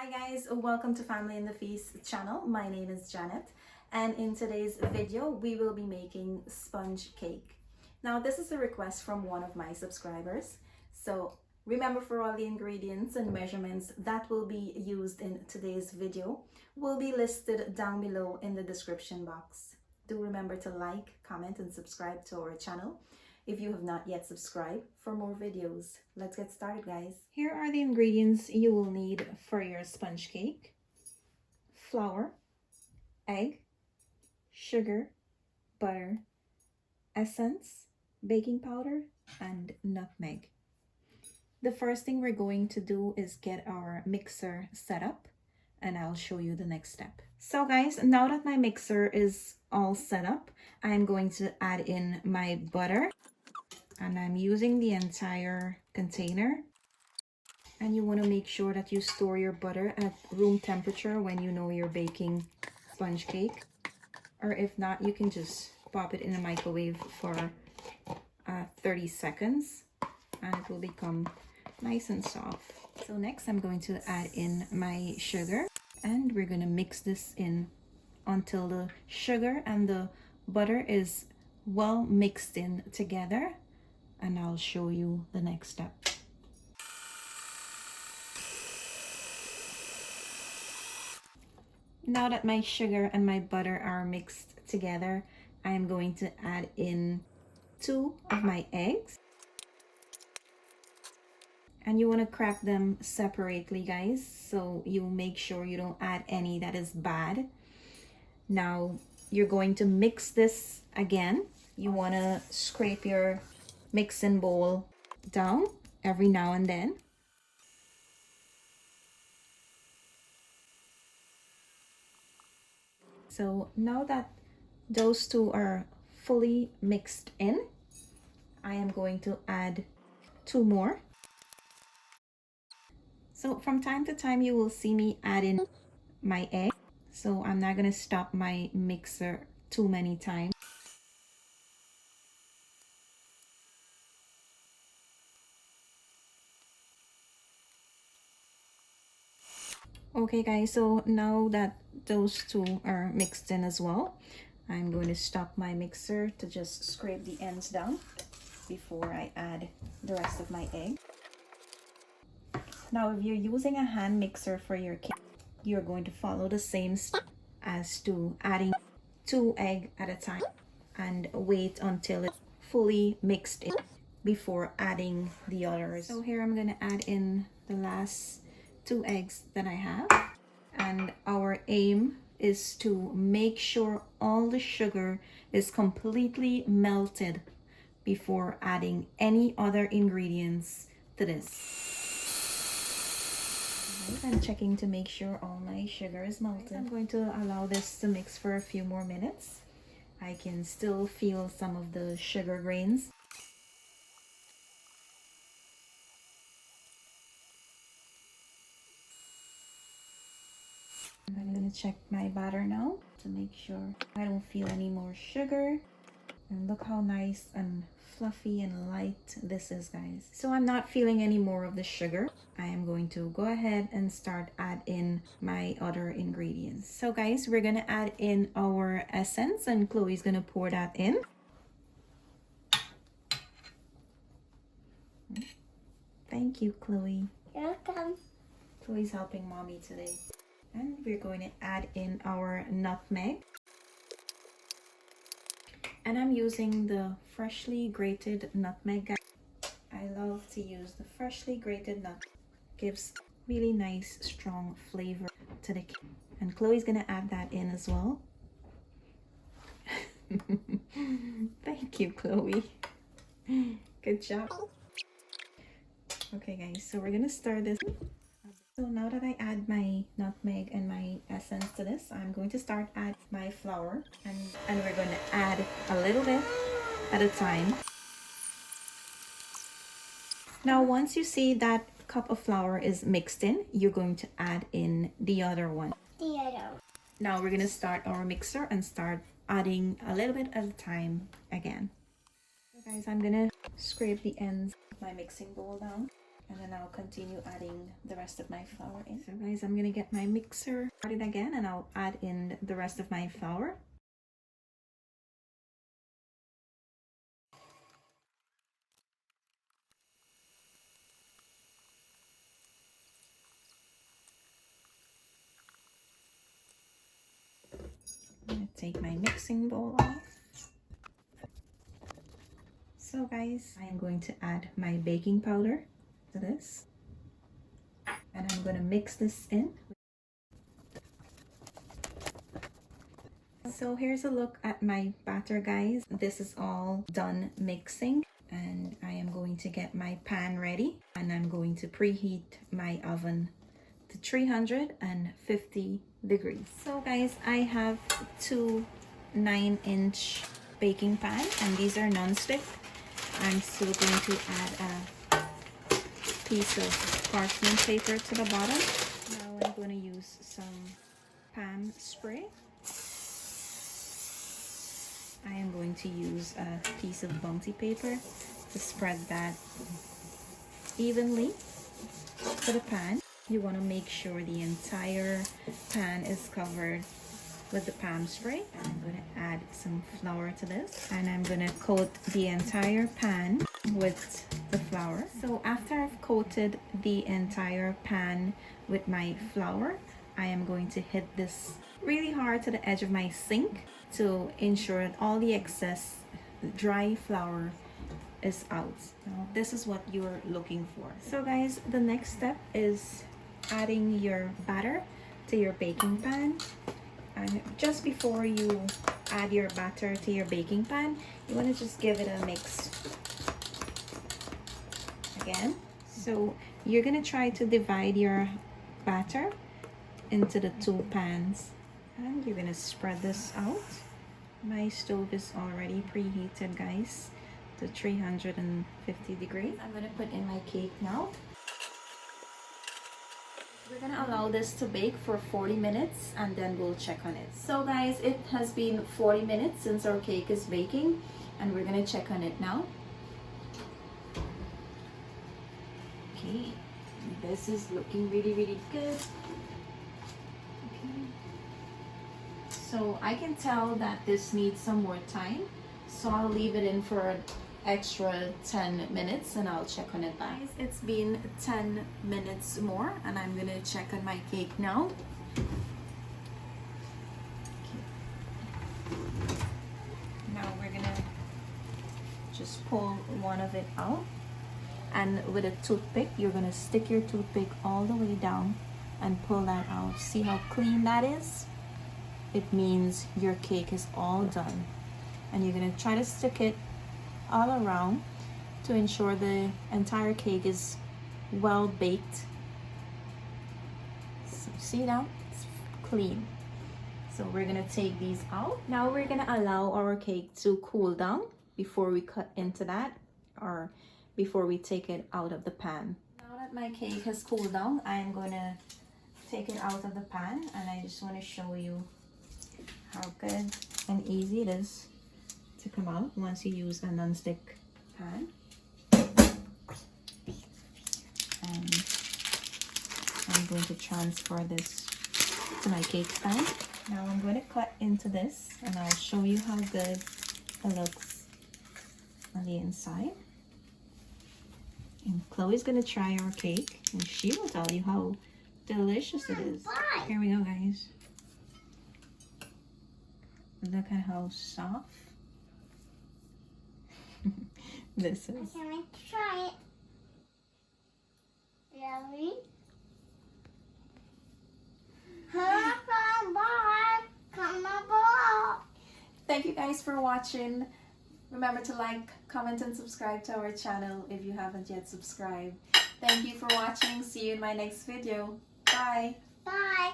Hi guys, welcome to Family in the Feast channel. My name is Janet, and in today's video we will be making sponge cake. Now this is a request from one of my subscribers, so remember, for all the ingredients and measurements that will be used in today's video will be listed down below in the description box. Do remember to like, comment and subscribe to our channel if you have not yet subscribed for more videos. Let's get started, guys. Here are the ingredients you will need for your sponge cake: flour, egg, sugar, butter, essence, baking powder, and nutmeg. The first thing we're going to do is get our mixer set up, and I'll show you the next step. So guys, now that my mixer is all set up, I'm going to add in my butter. And I'm using the entire container. And you want to make sure that you store your butter at room temperature when you know you're baking sponge cake. Or if not, you can just pop it in the microwave for 30 seconds and it will become nice and soft. So next I'm going to add in my sugar, and we're going to mix this in until the sugar and the butter is well mixed in together. And I'll show you the next step. Now that my sugar and my butter are mixed together, I am going to add in 2 of my eggs. And you want to crack them separately, guys, so you make sure you don't add any that is bad. Now you're going to mix this again. You want to scrape your mixing bowl down every now and then. So now that those two are fully mixed in, I am going to add 2 more. So from time to time you will see me add in my egg, so I'm not going to stop my mixer too many times. Okay guys, so now that those 2 are mixed in as well, I'm going to stop my mixer to just scrape the ends down before I add the rest of my egg. Now if you're using a hand mixer for your cake, you're going to follow the same step as to adding 2 eggs at a time and wait until it's fully mixed in before adding the others. So here I'm going to add in the last 2 eggs that I have, and our aim is to make sure all the sugar is completely melted before adding any other ingredients to this. I'm checking to make sure all my sugar is melted. I'm going to allow this to mix for a few more minutes. I can still feel some of the sugar grains. I'm going to check my batter now to make sure I don't feel any more sugar. And look how nice and fluffy and light this is, guys. So I'm not feeling any more of the sugar. I am going to go ahead and start add in my other ingredients. So guys, we're going to add in our essence, and Chloe's going to pour that in. Thank you, Chloe. You're welcome. Chloe's helping mommy today. And we're going to add in our nutmeg. And I'm using the freshly grated nutmeg. I love to use the freshly grated nut. Gives really nice strong flavor to the cake. And Chloe's gonna add that in as well. Thank you, Chloe. Good job. Okay guys, so we're gonna stir this. So now that I add my nutmeg and my essence to this, I'm going to start add my flour, and we're going to add a little bit at a time. Now once you see that cup of flour is mixed in, you're going to add in the other one. Now we're going to start our mixer and start adding a little bit at a time again. So guys, I'm going to scrape the ends of my mixing bowl down. And then I'll continue adding the rest of my flour in. So guys, I'm gonna get my mixer started again and I'll add in the rest of my flour. I'm gonna take my mixing bowl off. So guys, I am going to add my baking powder to this. And I'm gonna mix this in. So here's a look at my batter, guys. This is all done mixing. And I am going to get my pan ready. And I'm going to preheat my oven to 350 degrees. So guys, I have two 9-inch baking pan and these are non-stick. I'm still going to add a piece of parchment paper to the bottom. Now I'm going to use some pan spray. I am going to use a piece of bounty paper to spread that evenly to the pan. You want to make sure the entire pan is covered with the palm spray. I'm going to add some flour to this and I'm going to coat the entire pan with the flour. So after I've coated the entire pan with my flour, I am going to hit this really hard to the edge of my sink to ensure that all the excess dry flour is out. Now, this is what you're looking for. So guys, the next step is adding your batter to your baking pan. And just before you add your batter to your baking pan, you want to just give it a mix again. So you're going to try to divide your batter into the two pans and you're going to spread this out. My stove is already preheated, guys, to 350 degrees. I'm going to put in my cake now. We're gonna allow this to bake for 40 minutes and then we'll check on it. So guys, it has been 40 minutes since our cake is baking and we're gonna check on it now. Okay, this is looking really good. Okay. So I can tell that this needs some more time, so I'll leave it in for an extra 10 minutes and I'll check on it back. Guys, it's been 10 minutes more and I'm gonna check on my cake now. Okay. Now we're gonna just pull one of it out and with a toothpick you're gonna stick your toothpick all the way down and pull that out. See how clean that is? It means your cake is all done and you're gonna try to stick it all around to ensure the entire cake is well baked. So see now, it's clean. So we're gonna take these out. Now we're gonna allow our cake to cool down before we cut into that or before we take it out of the pan. Now that my cake has cooled down, I'm gonna take it out of the pan and I just want to show you how good and easy it is to come out once you use a non-stick pan. And I'm going to transfer this to my cake pan. Now I'm going to cut into this and I'll show you how good it looks on the inside. And Chloe's going to try our cake and she will tell you how delicious it is. Here we go, guys. Look at how soft this is. Can I try it? Ready? Thank you guys for watching. Remember to like, comment, and subscribe to our channel if you haven't yet subscribed. Thank you for watching. See you in my next video. Bye. Bye.